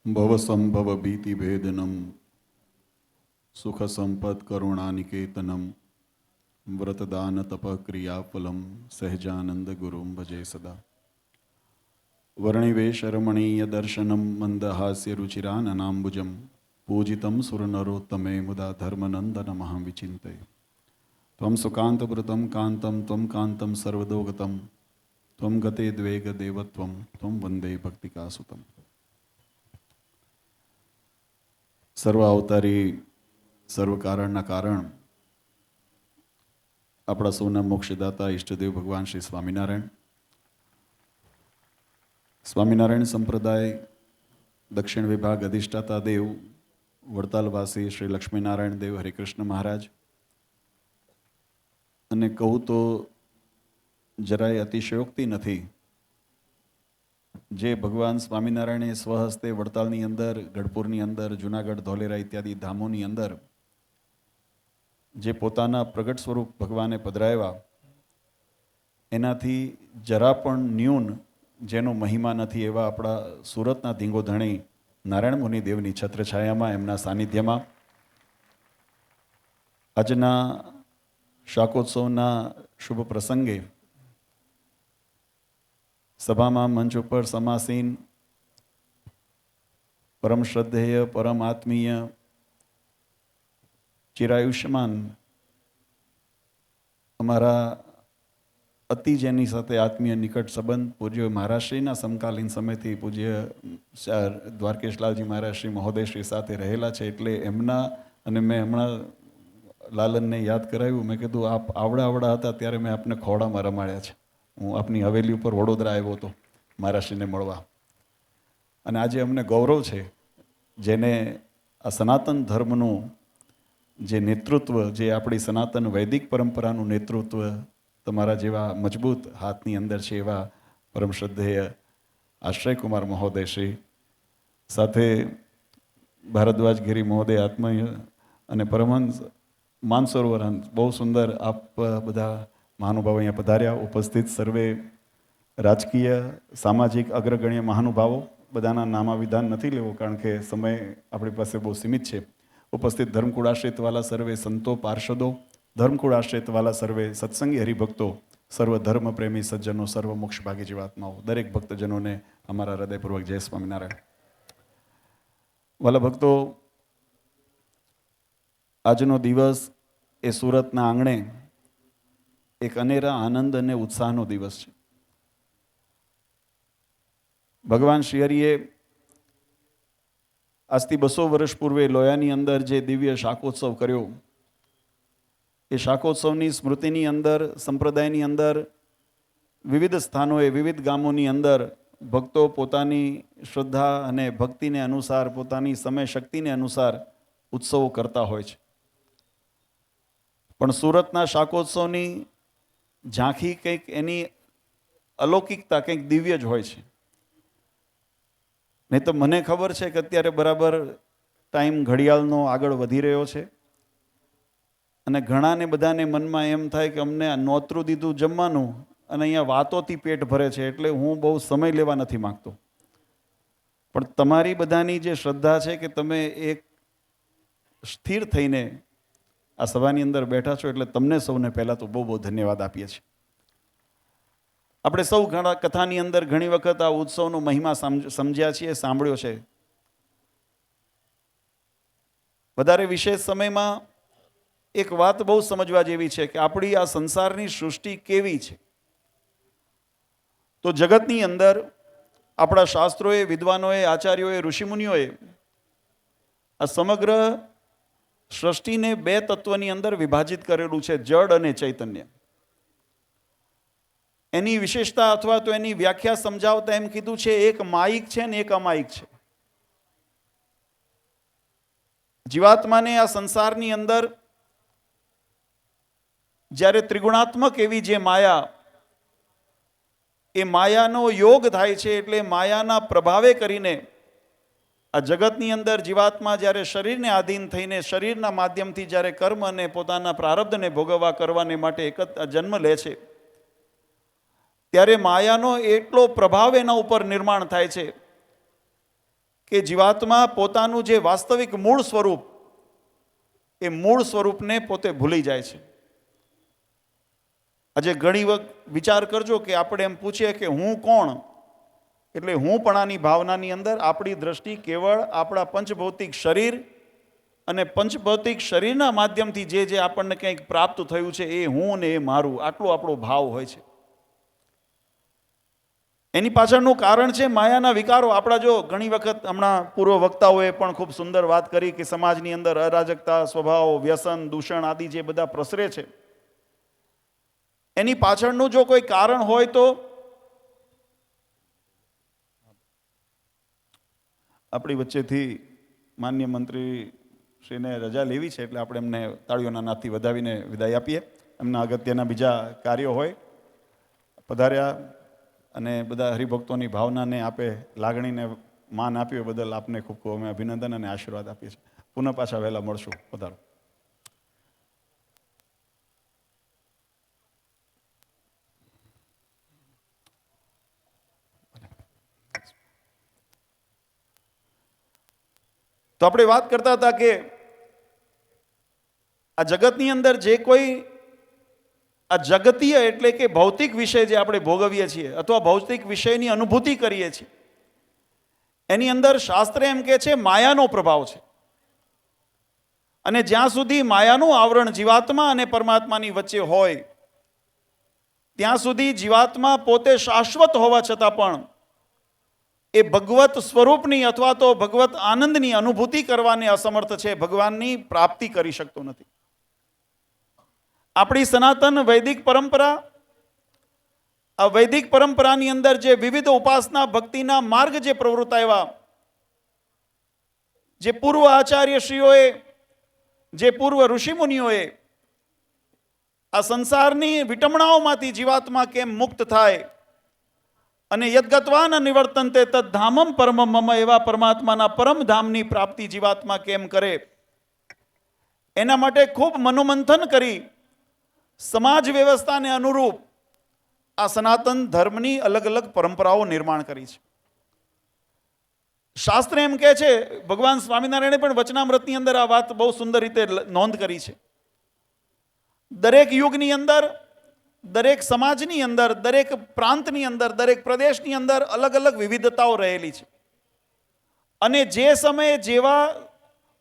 ભવસંભવ ભીતિભેદનમ સુખ સંપદ કરુણાનિકેતનમ વ્રતદાન તપક્રિયાફલમ સહજાનંદ ગુરુમ ભજે સદા. વર્ણિવેશ રમણીય દર્શનમ મંદહાસ્ય રુચિરાનનાંબુજમ પૂજિતમ સુરનરોત્તમે મુદા ધર્મનંદનમહં વિચિંતય. ત્વં સુકાંતવૃતમ કાંતમ ત્વં કાંતમ સર્વદોગતમ ત્વં ગતે દ્વેગ દેવત્વમ ત્વં વંદે ભક્તિકાસુતમ. સર્વ અવતારી સર્વ કારણના કારણ આપણા સૌના મોક્ષદાતા ઈષ્ટદેવ ભગવાન શ્રી સ્વામિનારાયણ. સ્વામિનારાયણ સંપ્રદાય દક્ષિણ વિભાગ અધિષ્ઠાતા દેવ વડતાલવાસી શ્રી લક્ષ્મીનારાયણ દેવ હરિકૃષ્ણ મહારાજ. અને કહું તો જરાય અતિશયોક્તિ નથી, જે ભગવાન સ્વામિનારાયણે સ્વહસ્તે વડતાલની અંદર, ગઢપુરની અંદર, જુનાગઢ, ધોલેરા ઇત્યાદિ ધામોની અંદર જે પોતાના પ્રગટ સ્વરૂપ ભગવાને પધરાવ્યા, એનાથી જરા પણ ન્યૂન જેનો મહિમા નથી એવા આપણા સુરતના ધીંગોધણી નારાયણ મુનિ દેવની છત્રછાયામાં, એમના સાનિધ્યમાં આજના શાકોત્સવના શુભ પ્રસંગે સભામાં મંચ ઉપર સમાસીન પરમ શ્રદ્ધેય, પરમ આત્મીય, ચિરાયુષ્યમાન અમારા અતિ જેની સાથે આત્મીય નિકટ સંબંધ પૂજ્ય મહારાજશ્રીના સમકાલીન સમયથી પૂજ્ય દ્વારકેશલાલજી મહારાજશ્રી મહોદયશ્રી સાથે રહેલા છે. એટલે એમના, અને મેં હમણાં લાલનને યાદ કરાવ્યું, મેં કીધું આપ આવડા હતા ત્યારે મેં આપને ખોડામાં રમાડ્યા છે. હું આપની હવેલી ઉપર વડોદરા આવ્યો હતો મહારાજશ્રીને મળવા. અને આજે અમને ગૌરવ છે, જેને આ સનાતન ધર્મનું જે નેતૃત્વ, જે આપણી સનાતન વૈદિક પરંપરાનું નેતૃત્વ તમારા જેવા મજબૂત હાથની અંદર છે એવા પરમ શ્રદ્ધેય આશ્રયકુમાર મહોદયશ્રી, સાથે ભારદ્વાજગીરી મહોદય આત્મય અને પરમહંસ માનસરોવર, બહુ સુંદર આપ બધા મહાનુભાવો અહીંયા પધાર્યા. ઉપસ્થિત સર્વે રાજકીય, સામાજિક અગ્રગણ્ય મહાનુભાવો, બધાના નામાવિધાન નથી લેવો કારણ કે સમય આપણી પાસે બહુ સીમિત છે. ઉપસ્થિત ધર્મકુળ આશ્રિતવાલા સર્વે સંતો, પાર્ષદો, ધર્મકુળ આશ્રિતવાલા સર્વે સત્સંગી હરિભક્તો, સર્વ ધર્મ પ્રેમી સજ્જનો, સર્વ મોક્ષભાગી જીવાત્માઓ, દરેક ભક્તજનોને અમારા હૃદયપૂર્વક જય સ્વામિનારાયણ. વાલા ભક્તો, આજનો દિવસ એ સુરતના આંગણે એક અનેરા આનંદ અને ઉત્સાહનો દિવસ છે. ભગવાન શ્રીહરિએ આજથી 200 વર્ષ પૂર્વે લોયાની અંદર જે દિવ્ય શાકોત્સવ કર્યો, એ શાકોત્સવની સ્મૃતિની અંદર, સંપ્રદાયની અંદર, વિવિધ સ્થાનોએ, વિવિધ ગામોની અંદર ભક્તો પોતાની શ્રદ્ધા અને ભક્તિને અનુસાર, પોતાની સમય શક્તિને અનુસાર ઉત્સવો કરતા હોય છે. પણ સુરતના શાકોત્સવની ઝાંખી કંઈક, એની અલૌકિકતા કંઈક દિવ્ય જ હોય છે. નહીં તો મને ખબર છે કે અત્યારે બરાબર ટાઈમ ઘડિયાળનો આગળ વધી રહ્યો છે અને ઘણાને બધાને મનમાં એમ થાય કે અમને નોતરું દીધું જમવાનું અને અહીંયા વાતોથી પેટ ભરે છે, એટલે હું બહુ સમય લેવા નથી માગતો. પણ તમારી બધાની જે શ્રદ્ધા છે કે તમે એક સ્થિર થઈને આ સભાની અંદર બેઠા છો, એટલે તમને સૌને પહેલાં તો બહુ બહુ ધન્યવાદ આપીએ છીએ. આપણે સૌ ઘણા કથાની અંદર ઘણી વખત આ ઉત્સવનો મહિમા સમજ્યા છીએ, સાંભળ્યો છે. વધારે વિશેષ સમયમાં એક વાત બહુ સમજવા જેવી છે કે આપણી આ સંસારની સૃષ્ટિ કેવી છે. તો જગતની અંદર આપણા શાસ્ત્રોએ, વિદ્વાનોએ, આચાર્યોએ, ઋષિમુનિઓએ આ સમગ્ર સૃષ્ટિને 2 તત્વની અંદર વિભાજિત કરેલું છે, જડ અને ચૈતન્ય. એની વિશેષતા અથવા તો એની વ્યાખ્યા સમજાવતા એમ કીધું છે, એક માયિક છે ને એક અમાયિક છે. જીવાત્માને આ સંસારની અંદર જ્યારે ત્રિગુણાત્મક એવી જે માયા, એ માયાનો યોગ થાય છે, એટલે માયાના પ્રભાવે કરીને આ જગતની અંદર જીવાત્મા જ્યારે શરીરને આધીન થઈને, શરીરના માધ્યમથી જ્યારે કર્મ અને પોતાના પ્રારબ્ધને ભોગવવા કરવાને માટે એક જન્મ લે છે, ત્યારે માયાનો એટલો પ્રભાવ એના ઉપર નિર્માણ થાય છે કે જીવાત્મા પોતાનું જે વાસ્તવિક મૂળ સ્વરૂપ, એ મૂળ સ્વરૂપને પોતે ભૂલી જાય છે. આજે ઘણી વખત વિચાર કરજો કે આપણે એમ પૂછીએ કે હું કોણ, એટલે હુંપણાની ભાવનાની અંદર આપણી દ્રષ્ટિ કેવળ આપણા પંચભૌતિક શરીર અને પંચભૌતિક શરીરના માધ્યમથી જે આપણને કંઈક પ્રાપ્ત થયું છે એ હું ને એ મારું, આટલો આપણો ભાવ હોય છે. એની પાછળનું કારણ છે માયાના વિકારો. આપણા જો ઘણી વખત હમણાં પૂર્વ વક્તાઓએ પણ ખૂબ સુંદર વાત કરી કે સમાજની અંદર અરાજકતા, સ્વભાવ, વ્યસન, દૂષણ આદિ જે બધા પ્રસરે છે, એની પાછળનું જો કોઈ કારણ હોય તો આપણી વચ્ચેથી માન્ય મંત્રી શ્રીને રજા લેવી છે, એટલે આપણે એમને તાળીઓના નાદથી વધાવીને વિદાય આપીએ. એમના અગત્યના બીજા કાર્યો હોય. પધાર્યા અને બધા હરિભક્તોની ભાવનાને આપે, લાગણીને માન આપ્યું બદલ આપને ખૂબ ખૂબ અમે અભિનંદન અને આશીર્વાદ આપીએ છીએ. પુનઃ પાછા વહેલા મળશું. પધારો. તો આપણે વાત કરતા હતા કે આ જગતની અંદર જે કોઈ આ જગતીય એટલે કે ભૌતિક વિષય જે આપણે ભોગવીએ છીએ અથવા ભૌતિક વિષયની અનુભૂતિ કરીએ છીએ, એની અંદર શાસ્ત્ર એમ કહે છે માયાનો પ્રભાવ છે. અને જ્યાં સુધી માયાનું આવરણ જીવાત્મા અને પરમાત્માની વચ્ચે હોય ત્યાં સુધી જીવાત્મા પોતે શાશ્વત હોવા છતાં પણ એ ભગવત સ્વરૂપની અથવા તો ભગવત આનંદની અનુભૂતિ કરવાને અસમર્થ છે, ભગવાનની પ્રાપ્તિ કરી શકતો નથી. આપણી સનાતન વૈદિક પરંપરા, આ વૈદિક પરંપરાની અંદર જે વિવિધ ઉપાસના ભક્તિના માર્ગ જે પ્રવૃત્તાવ્યા, જે પૂર્વ આચાર્યશ્રીઓએ, જે પૂર્વ ઋષિમુનિઓએ આ સંસારની વિટમણાઓમાંથી જીવાત્મા કેમ મુક્ત થાય અને યદ્ગત્વા ન નિવર્તન્તે તદ્ધામમ પરમમ મમ, એવા પરમાત્માના પરમધામની પ્રાપ્તિ જીવાત્મા કેમ કરે, એના માટે ખૂબ મનોમંથન કરી સમાજ વ્યવસ્થાને અનુરૂપ આ સનાતન ધર્મની અલગ અલગ પરંપરાઓ નિર્માણ કરી છે. શાસ્ત્ર એમ કહે છે, ભગવાન સ્વામિનારાયણે પણ વચનામૃતની અંદર આ વાત બહુ સુંદર રીતે નોંધ કરી છે. દરેક યુગની અંદર, દરેક સમાજની અંદર, દરેક પ્રાંતની અંદર, દરેક પ્રદેશની અંદર અલગ અલગ વિવિધતાઓ રહેલી છે. અને જે સમયે જેવા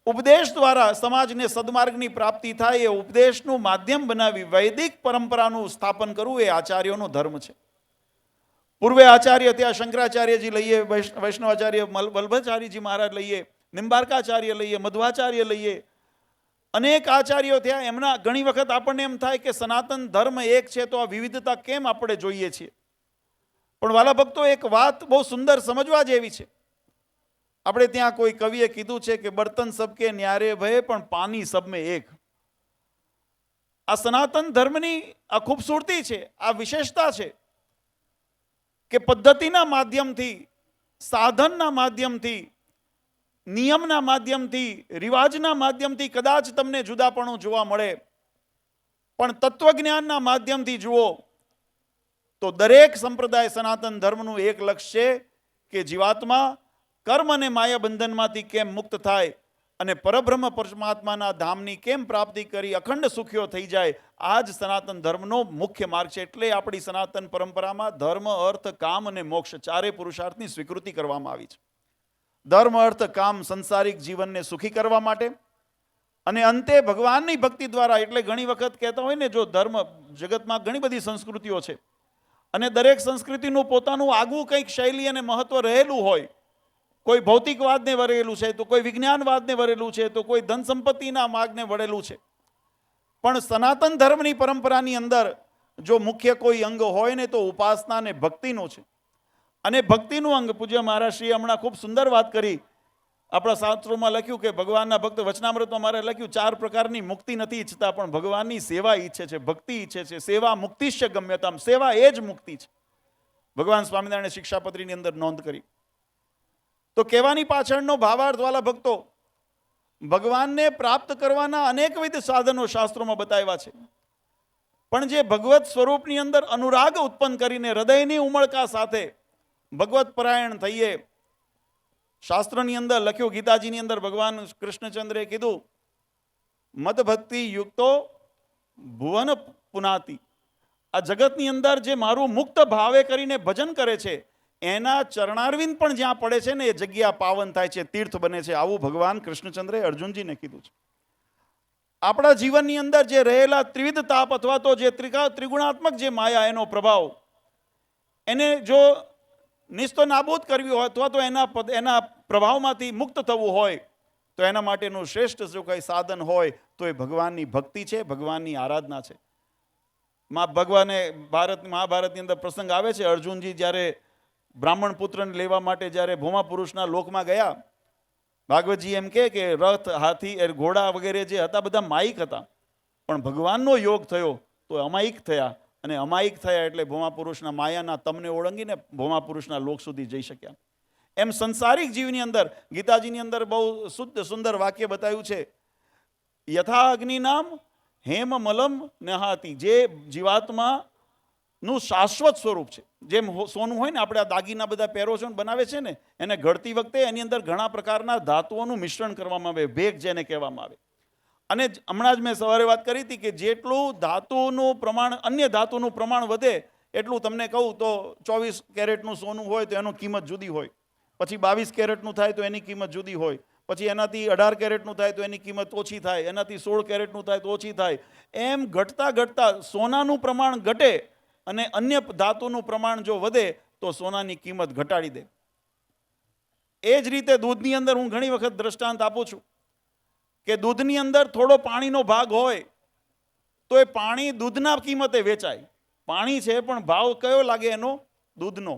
ઉપદેશ દ્વારા સમાજને સદમાર્ગની પ્રાપ્તિ થાય એ ઉપદેશનું માધ્યમ બનાવી વૈદિક પરંપરાનું સ્થાપન કરવું એ આચાર્યોનો ધર્મ છે. પૂર્વે આચાર્ય ત્યાં શંકરાચાર્યજી લઈએ, વૈષ્ણવાચાર્ય વલ્લભાચાર્યજી મહારાજ લઈએ, નિંબાર્કાચાર્ય લઈએ, મધ્વાચાર્ય લઈએ, અનેક આચાર્યો થયા. એમના ઘણી વખત આપણને એમ થાય કે સનાતન ધર્મ એક છે તો આ વિવિધતા કેમ આપણે જોઈએ છીએ. પણ વાલા ભક્તો, એક વાત બહુ સુંદર સમજવા જેવી છે. આપણે ત્યાં કોઈ કવિએ કીધું છે કે બર્તન સબકે ન્યારે ભય પણ પાણી સબ મેં એક. આ સનાતન ધર્મની આ ખૂબસૂરતી છે, આ વિશેષતા છે કે પદ્ધતિના માધ્યમથી, સાધનના માધ્યમથી, નિયમના માધ્યમથી, રિવાજના માધ્યમથી કદાચ તમને જુદાપણું જોવા મળે, પણ તત્વજ્ઞાનના માધ્યમથી જુઓ તો દરેક સંપ્રદાય સનાતન ધર્મનું એક લક્ષ્ય છે કે જીવાત્મા કર્મ અને માયા બંધનમાંથી કેમ મુક્ત થાય અને પરબ્રહ્મ પરમાત્માના ધામની કેમ પ્રાપ્તિ કરી અખંડ સુખ્યો થઈ જાય. આ જ સનાતન ધર્મનો મુખ્ય માર્ગ છે. એટલે આપણી સનાતન પરંપરામાં ધર્મ, અર્થ, કામ અને મોક્ષ ચારે પુરુષાર્થની સ્વીકૃતિ કરવામાં આવી છે. ધર્મ, અર્થ, કામ સંસારિક જીવનને સુખી કરવા માટે, અને અંતે ભગવાનની ભક્તિ દ્વારા. એટલે ઘણી વખત કહેતા હોય ને, જો ધર્મ, જગતમાં ઘણી બધી સંસ્કૃતિઓ છે અને દરેક સંસ્કૃતિનું પોતાનું આગવું કંઈક શૈલી અને મહત્વ રહેલું હોય. કોઈ ભૌતિકવાદને વરેલું છે, તો કોઈ વિજ્ઞાનવાદને વરેલું છે, તો કોઈ ધન સંપત્તિના માર્ગને વળેલું છે. પણ સનાતન ધર્મની પરંપરાની અંદર જો મુખ્ય કોઈ અંગ હોય ને તો ઉપાસના અને ભક્તિનું છે. અને ભક્તિનું અંગ પૂજ્ય મહારાજશ્રીએ હમણાં ખૂબ સુંદર વાત કરી. આપણા શાસ્ત્રોમાં લખ્યું કે ભગવાનના ભક્ત, વચનામૃતમાં મારે લખ્યું 4 પ્રકારની મુક્તિ નથી ઈચ્છતા, પણ ભગવાનની સેવા ઈચ્છે છે, ભક્તિ ઈચ્છે છે. સેવા મુક્તિશ્ય ગમ્યતામ, સેવા એ જ મુક્તિ છે. ભગવાન સ્વામિનારાયણે શિક્ષાપત્રીની અંદર નોંધ કરી. તો કહેવાની પાછળનો ભાવાર્થ વાલા ભક્તો, ભગવાનને પ્રાપ્ત કરવાના અનેકવિધ સાધનો શાસ્ત્રોમાં બતાવ્યા છે. પણ જે ભગવત સ્વરૂપની અંદર અનુરાગ ઉત્પન્ન કરીને હૃદયની ઉમળકા સાથે ભગવત પરાયણ થઈએ, શાસ્ત્રની અંદર લખ્યું, ગીતાજીની અંદર ભગવાન કૃષ્ણચંદ્રે કીધું, મદ ભક્તિ યુક્તો ભુવન પુનાતિ. આ જગતની અંદર જે મારું મુક્ત ભાવે કરીને ભજન કરે છે એના ચરણારવિંદ પણ જ્યાં પડે છે ને એ જગ્યા પાવન થાય છે, તીર્થ બને છે. આવું ભગવાન કૃષ્ણચંદ્રે અર્જુનજીને કીધું છે. આપણા જીવનની અંદર જે રહેલા ત્રિવિધ તાપ અથવા તો જે ત્રિગુણાત્મક જે માયા, એનો પ્રભાવ, એને જો નિસ્તો નાબૂદ કરવી હોય અથવા તો એના પ્રભાવમાંથી મુક્ત થવું હોય તો એના માટેનું શ્રેષ્ઠ જો કંઈ સાધન હોય તો એ ભગવાનની ભક્તિ છે, ભગવાનની આરાધના છે. ભગવાને મહાભારતની અંદર પ્રસંગ આવે છે, અર્જુનજી જ્યારે બ્રાહ્મણ પુત્રને લેવા માટે જ્યારે ભૌમા પુરુષના લોકમાં ગયા, ભાગવતજી એમ કે રથ, હાથી, ઘોડા વગેરે જે હતા બધા માયિક હતા, પણ ભગવાનનો યોગ થયો તો અમાયિક થયા, અને અમાયિક થયા એટલે ભૌમા પુરુષના માયાના તમને ઓળંગીને ભૌમા પુરુષના લોક સુધી જઈ શક્યા. એમ સંસારિક જીવની અંદર ગીતાજીની અંદર બહુ શુદ્ધ સુંદર વાક્ય બતાવ્યું છે, યથા અગ્નિ નામ હેમ મલમ નહાતી. જે જીવાત્માનું શાશ્વત સ્વરૂપ છે, જેમ સોનું હોય ને, આપણે આ દાગીના બધા પહેરો છો બનાવે છે ને, એને ઘડતી વખતે એની અંદર ઘણા પ્રકારના ધાતુઓનું મિશ્રણ કરવામાં આવે, ભેગ જેને કહેવામાં આવે. અને હમણાં જ મેં સવારે વાત કરી હતી કે જેટલું ધાતુનું પ્રમાણ, અન્ય ધાતુનું પ્રમાણ વધે એટલું, તમને કહું તો 24 કેરેટનું સોનું હોય તો એનું કિંમત જુદી હોય, પછી 22 કેરેટનું થાય તો એની કિંમત જુદી હોય, પછી એનાથી 18 કેરેટનું થાય તો એની કિંમત ઓછી થાય, એનાથી 16 કેરેટનું થાય તો ઓછી થાય. એમ ઘટતા ઘટતા સોનાનું પ્રમાણ ઘટે અને અન્ય ધાતુનું પ્રમાણ જો વધે તો સોનાની કિંમત ઘટાડી દે. એ જ રીતે દૂધની અંદર હું ઘણી વખત દ્રષ્ટાંત આપું છું કે દૂધની અંદર થોડો પાણીનો ભાગ હોય તો એ પાણી દૂધના કિંમતે વેચાય. પાણી છે પણ ભાવ કયો લાગે એનો? દૂધનો.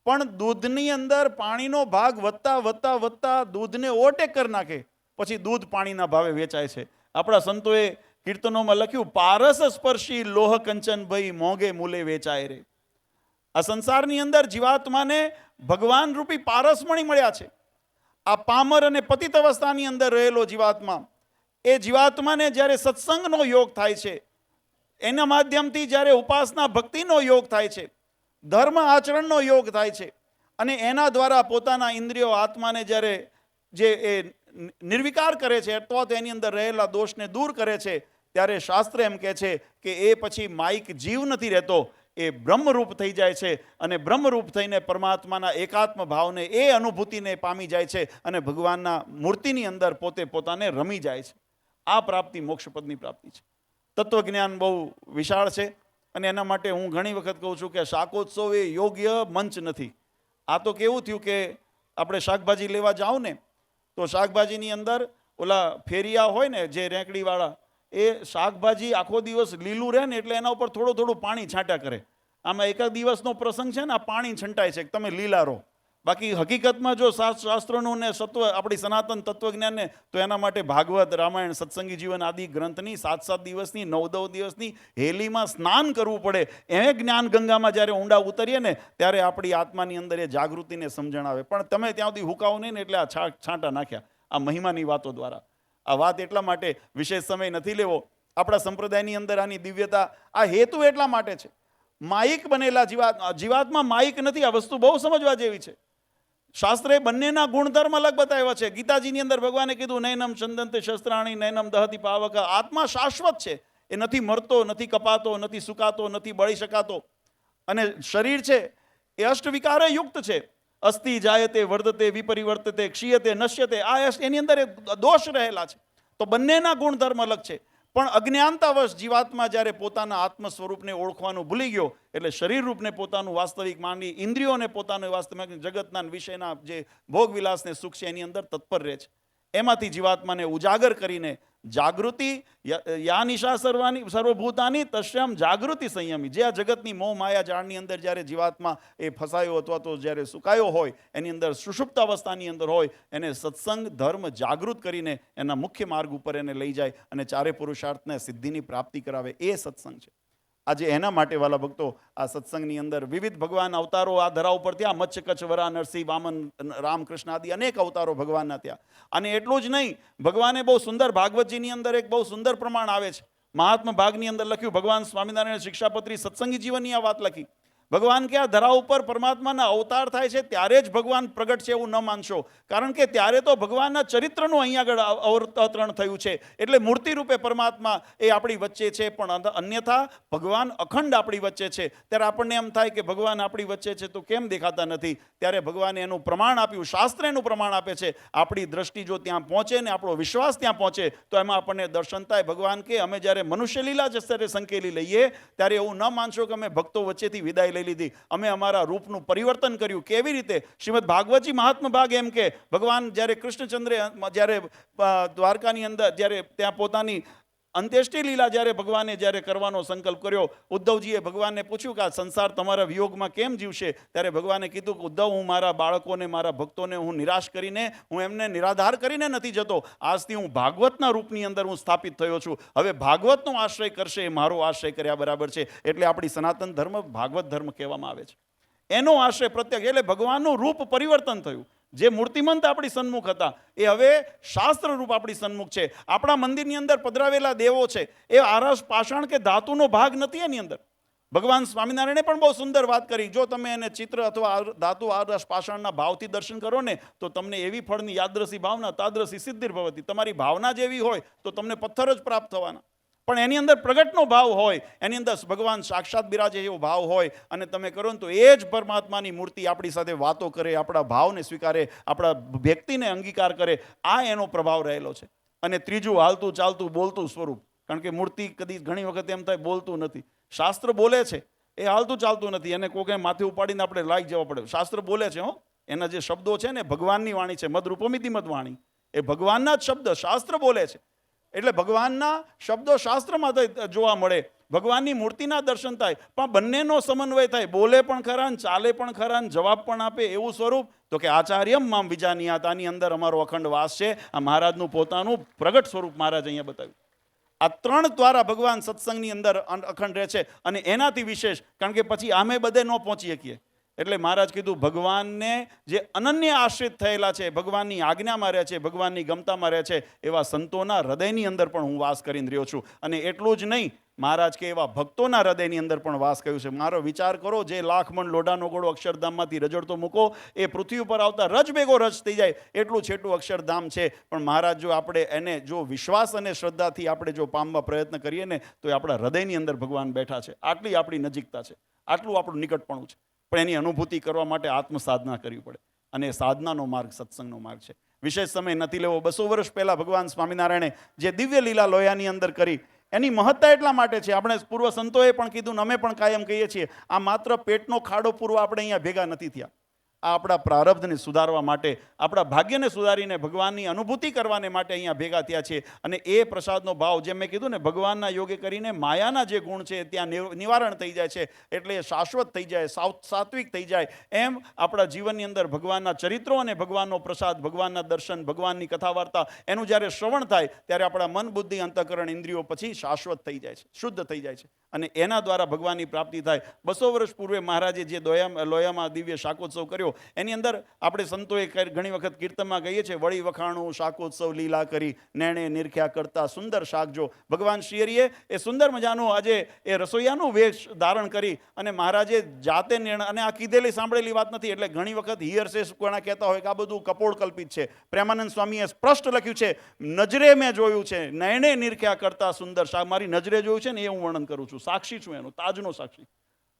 પણ દૂધની અંદર પાણીનો ભાગ વધતા વધતા વધતા દૂધને ઓવરટેક કરી નાખે, પછી દૂધ પાણીના ભાવે વેચાય છે. આપણા સંતોએ કીર્તનોમાં લખ્યું, પારસ સ્પર્શી લોહ કંચન ભઈ મોંઘે મૂલે વેચાય રે. આ સંસારની અંદર જીવાત્માને ભગવાન રૂપી પારસમણી મળ્યા છે. આ પામર અને પતિત અવસ્થાની અંદર રહેલો જીવાત્મા, એ જીવાત્માને જ્યારે સત્સંગનો યોગ થાય છે, એના માધ્યમથી જ્યારે ઉપાસના ભક્તિનો યોગ થાય છે, ધર્મ આચરણનો યોગ થાય છે, અને એના દ્વારા પોતાના ઇન્દ્રિયો આત્માને જ્યારે જે એ નિર્વિકાર કરે છે અથવા તો એની અંદર રહેલા દોષને દૂર કરે છે, ત્યારે શાસ્ત્ર એમ કહે છે કે એ પછી માયિક જીવ નથી રહેતો, એ બ્રહ્મરૂપ થઈ જાય છે, અને બ્રહ્મરૂપ થઈને પરમાત્માના એકાત્મ ભાવને, એ અનુભૂતિને પામી જાય છે, અને ભગવાનના મૂર્તિની અંદર પોતે પોતાને રમી જાય છે. આ પ્રાપ્તિ મોક્ષપદની પ્રાપ્તિ છે. તત્વજ્ઞાન બહુ વિશાળ છે, અને એના માટે હું ઘણી વખત કહું છું કે શાકોત્સવ એ યોગ્ય મંચ નથી. આ તો કેવું થયું કે આપણે શાકભાજી લેવા જાઓ ને તો શાકભાજીની અંદર ઓલા ફેરિયા હોય ને જે રેંકડીવાળા, એ શાકભાજી આખો દિવસ લીલું રહે ને એટલે એના ઉપર થોડું થોડું પાણી છાંટ્યા કરે. આમાં એક દિવસનો પ્રસંગ છે ને, આ પાણી છંટાય છે કે તમે લીલા રહો. બાકી હકીકતમાં જો શાસ્ત્રોનું ને આપણી સનાતન તત્વજ્ઞાનને, તો એના માટે ભાગવત, રામાયણ, સત્સંગી જીવન આદિ ગ્રંથની 7-7 દિવસની 9-9 દિવસની હેલીમાં સ્નાન કરવું પડે. એ જ્ઞાન ગંગામાં જ્યારે ઊંડા ઉતરીએ ને ત્યારે આપણી આત્માની અંદર એ જાગૃતિને સમજણ આવે. પણ તમે ત્યાં સુધી હુકાવો નહીં ને એટલે આ છાંટા નાખ્યા આ મહિમાની વાતો દ્વારા. આ વાત એટલા માટે વિશેષ સમય નથી લેવો. આપણા સંપ્રદાયની અંદર આની દિવ્યતા, આ હેતુ એટલા માટે છે. માયિક બનેલા જીવાત્મા માયિક નથી. આ વસ્તુ બહુ સમજવા જેવી છે. શાસ્ત્રે બંનેના ગુણધર્મ અલગ બતાવ્યા છે. ગીતાજીની અંદર ભગવાને કીધું, નૈનમ ચંદંતે શસ્ત્રાણી નૈનમ દહતી પાવક. આત્મા શાશ્વત છે, એ નથી મરતો, નથી કપાતો, નથી સુકાતો, નથી બળી શકાતો. અને શરીર છે એ અષ્ટવિકારે યુક્ત છે. અસ્થિ જાયતે વર્ધતે વિપરિવર્તતે ક્ષીયતે નશ્યતે. આ એની અંદર દોષ રહેલા છે. તો બંનેના ગુણધર્મ અલગ છે. પણ અજ્ઞાનતાવશ જીવાત્મા જ્યારે પોતાના આત્મ સ્વરૂપને ઓળખવાનું ભૂલી ગયો એટલે શરીર રૂપને પોતાનું વાસ્તવિક માની, ઇન્દ્રિયોને પોતાનું વાસ્તવિક જગતના વિષયના જે ભોગવિલાસને સુખ છે એની અંદર તત્પર રહે છે. એમાંથી જીવાત્માને ઉજાગર કરીને જાગૃતિ, યા નિશા સર્વભૂતાની તસ્યામ જાગૃતિ સંયમી. જે આ જગતની મોહ માયા જાળની અંદર જ્યારે જીવાત્મા એ ફસાયો અથવા તો જ્યારે સુકાયો હોય, એની અંદર સુષુપ્ત અવસ્થાની અંદર હોય, એને સત્સંગ ધર્મ જાગૃત કરીને એના મુખ્ય માર્ગ ઉપર એને લઈ જાય અને ચારે પુરુષાર્થને સિદ્ધિની પ્રાપ્તિ કરાવે. એ સત્સંગ છે. આજે એના માટે વાલા ભક્તો આ સત્સંગની અંદર વિવિધ ભગવાન અવતારો આ ધરા ઉપર ત્યાં, મત્સ્ય, કચ્છ, વરા, નરસિંહ, વામન, રામકૃષ્ણ આદિ અનેક અવતારો ભગવાનના ત્યાં. અને એટલું જ નહીં, ભગવાને બહુ સુંદર, ભાગવતજીની અંદર એક બહુ સુંદર પ્રમાણ આવે છે. મહાત્મા ભાગની અંદર લખ્યું, ભગવાન સ્વામિનારાયણ શિક્ષાપત્રી સત્સંગી જીવનની આ વાત લખી. ભગવાન કે આ ધરા ઉપર પરમાત્માના અવતાર થાય છે ત્યારે જ ભગવાન પ્રગટ છે એવું ન માનશો, કારણ કે ત્યારે તો ભગવાનના ચરિત્રનું અહીંયા આગળ અવતરણ થયું છે. એટલે મૂર્તિ રૂપે પરમાત્મા એ આપણી વચ્ચે છે, પણ અન્યથા ભગવાન અખંડ આપણી વચ્ચે છે. ત્યારે આપણને એમ થાય કે ભગવાન આપણી વચ્ચે છે તો કેમ દેખાતા નથી? ત્યારે ભગવાને એનું પ્રમાણ આપ્યું, શાસ્ત્ર એનું પ્રમાણ આપે છે. આપણી દ્રષ્ટિ જો ત્યાં પહોંચે ને આપણો વિશ્વાસ ત્યાં પહોંચે તો એમાં આપણને દર્શન થાય. ભગવાન કે અમે જ્યારે મનુષ્ય લીલા જ સ્તરે સંકેલી લઈએ ત્યારે એવું ન માનશો કે અમે ભક્તો વચ્ચેથી વિદાય લઈ લીધી, અમે અમારા રૂપનું પરિવર્તન કર્યું. કેવી રીતે? શ્રીમદ ભાગવતજી મહાત્મા ભાગ એમ કે ભગવાન જ્યારે કૃષ્ણચંદ્રે જ્યારે દ્વારકાની અંદર જ્યારે ત્યાં પોતાની અંત્યેષ્ટિ લીલા જ્યારે ભગવાને જ્યારે કરવાનો સંકલ્પ કર્યો, ઉદ્ધવજીએ ભગવાનને પૂછ્યું કે આ સંસાર તમારા વિયોગમાં કેમ જીવશે? ત્યારે ભગવાને કીધું કે ઉદ્ધવ, હું મારા બાળકોને, મારા ભક્તોને હું નિરાશ કરીને, હું એમને નિરાધાર કરીને નથી જતો. આજથી હું ભાગવતના રૂપની અંદર હું સ્થાપિત થયો છું. હવે ભાગવતનો આશ્રય કરશે એ મારો આશ્રય કર્યા બરાબર છે. એટલે આપણી સનાતન ધર્મ ભાગવત ધર્મ કહેવામાં આવે છે. એનો આશ્રય પ્રત્યક્ષ, એટલે ભગવાનનું રૂપ પરિવર્તન થયું. જે મૂર્તિમંત આપણી સન્મુખ હતા એ હવે શાસ્ત્ર રૂપ આપણી સન્મુખ છે. આપણા મંદિરની અંદર પધરાવેલા દેવો છે એ આરસ, પાષાણ કે ધાતુનો ભાગ નથી એની અંદર. ભગવાન સ્વામિનારાયણે પણ બહુ સુંદર વાત કરી. જો તમે એને ચિત્ર અથવા ધાતુ, આરસ, પાષાણના ભાવથી દર્શન કરો ને તો તમને એવી ફળની યાદરસી ભાવના તાદરસી સિદ્ધિર્ભવતી, તમારી ભાવના જેવી હોય તો તમને પથ્થર જ પ્રાપ્ત થવાના. પણ એની અંદર પ્રગટનો ભાવ હોય, એની અંદર ભગવાન સાક્ષાત બિરાજે એવો ભાવ હોય અને તમે કરો ને તો એ જ પરમાત્માની મૂર્તિ આપણી સાથે વાતો કરે, આપણા ભાવને સ્વીકારે, આપણા વ્યક્તિને અંગીકાર કરે. આ એનો પ્રભાવ રહેલો છે. અને ત્રીજું, હાલતું ચાલતું બોલતું સ્વરૂપ. કારણ કે મૂર્તિ કદી ઘણી વખત એમ થાય બોલતું નથી. શાસ્ત્ર બોલે છે, એ હાલતું ચાલતું નથી. એને કોકે માથે ઉપાડીને આપણે લાગી જવા પડે. શાસ્ત્ર બોલે છે, એના જે શબ્દો છે ને ભગવાનની વાણી છે, મદરૂપમિતિ મદ વાણી, એ ભગવાનના જ શબ્દ શાસ્ત્ર બોલે છે. એટલે ભગવાનના શબ્દો શાસ્ત્રમાં જોવા મળે, ભગવાનની મૂર્તિના દર્શન થાય, પણ બંનેનો સમન્વય થાય. બોલે પણ ખરા ને ચાલે પણ ખરા ને જવાબ પણ આપે એવું સ્વરૂપ. તો કે આચાર્યમ મામ વિજાનીયાત, આની અંદર અમારો અખંડ વાસ છે. આ મહારાજનું પોતાનું પ્રગટ સ્વરૂપ મહારાજ અહીંયા બતાવ્યું. આ ત્રણ દ્વારા ભગવાન સત્સંગની અંદર અખંડ રહે છે. અને એનાથી વિશેષ, કારણ કે પછી આમે બધે ન પહોંચી શકીએ, એટલે મહારાજ કીધું ભગવાનને જે અનન્ય આશ્રિત થયેલા છે, ભગવાનની આજ્ઞામાં રહે છે, ભગવાનની ગમતામાં રહે છે, એવા સંતોના હૃદયની અંદર પણ હું વાસ કરીને રહ્યો છું. અને એટલું જ નહીં, મહારાજ કે એવા ભક્તોના હૃદયની અંદર પણ વાસ કર્યું છે. મારો વિચાર કરો, જે લાખ મણ લોઢાનો ગોળો અક્ષરધામમાંથી રજડતો મૂકો, એ પૃથ્વી ઉપર આવતા રજ ભેગો રજ થઈ જાય એટલું છેટું અક્ષરધામ છે. પણ મહારાજ જો આપણે એને જો વિશ્વાસ અને શ્રદ્ધાથી આપણે જો પામવા પ્રયત્ન કરીએ ને તો એ આપણા હૃદયની અંદર ભગવાન બેઠા છે. આટલી આપણી નજીકતા છે, આટલું આપણું નિકટપણું છે. પણ એની અનુભૂતિ કરવા માટે આત્મસાધના કરવી પડે. અને સાધનાનો માર્ગ સત્સંગનો માર્ગ છે. વિશેષ સમય નથી લેવો. 200 વર્ષ પહેલાં ભગવાન સ્વામિનારાયણે જે દિવ્ય લીલા લોયાની અંદર કરી, એની મહત્તા એટલા માટે છે. આપણે પૂર્વ સંતોએ પણ કીધું, અમે પણ કાયમ કહીએ છીએ, આ માત્ર પેટનો ખાડો પૂરવા આપણે અહીંયા ભેગા નથી થયા. આ આપણા પ્રારબ્ધને સુધારવા માટે, આપણા ભાગ્યને સુધારીને ભગવાનની અનુભૂતિ કરવાને માટે અહીંયા ભેગા થયા છે. અને એ પ્રસાદનો ભાવ, જેમ મેં કીધું ને, ભગવાનના યોગે કરીને માયાના જે ગુણ છે ત્યાં નિવારણ થઈ જાય છે. એટલે શાશ્વત થઈ જાય, સાત્વિક થઈ જાય. એમ આપણા જીવનની અંદર ભગવાનના ચરિત્રો અને ભગવાનનો પ્રસાદ, ભગવાનના દર્શન, ભગવાનની કથા વાર્તા, એનું જ્યારે શ્રવણ થાય ત્યારે આપણા મન, બુદ્ધિ, અંતઃકરણ, ઇન્દ્રિયો પછી શાશ્વત થઈ જાય છે, શુદ્ધ થઈ જાય છે. અને એના દ્વારા ભગવાનની પ્રાપ્તિ થાય. 200 વર્ષ પૂર્વે મહારાજે જે લોયામાં દિવ્ય શાકોત્સવ કર્યો, એની અંદર આપણે સંતોએ ઘણી વખત કીર્તનમાં કહીએ છીએ, વળી વખાણું શાકોત્સવ લીલા કરી, નેણે નિરખ્યા કરતા સુંદર શાકજો. ભગવાન શ્રીહરિએ એ સુંદર મજાનું આજે એ રસોઈયાનું વેશ ધારણ કરી અને મહારાજે જાતે નિર્ણય, અને આ કીધેલી સાંભળેલી વાત નથી. એટલે ઘણી વખત હિયરસે કોણા કહેતા હોય કે આ બધું કપોળ કલ્પિત છે. પ્રેમાનંદ સ્વામીએ સ્પષ્ટ લખ્યું છે, નજરે મેં જોયું છે, નેણે નિરખ્યા કરતા સુંદર શાક. મારી નજરે જોયું છે ને એ હું વર્ણન કરું છું. સાક્ષી છું એનો, તાજનો સાક્ષી,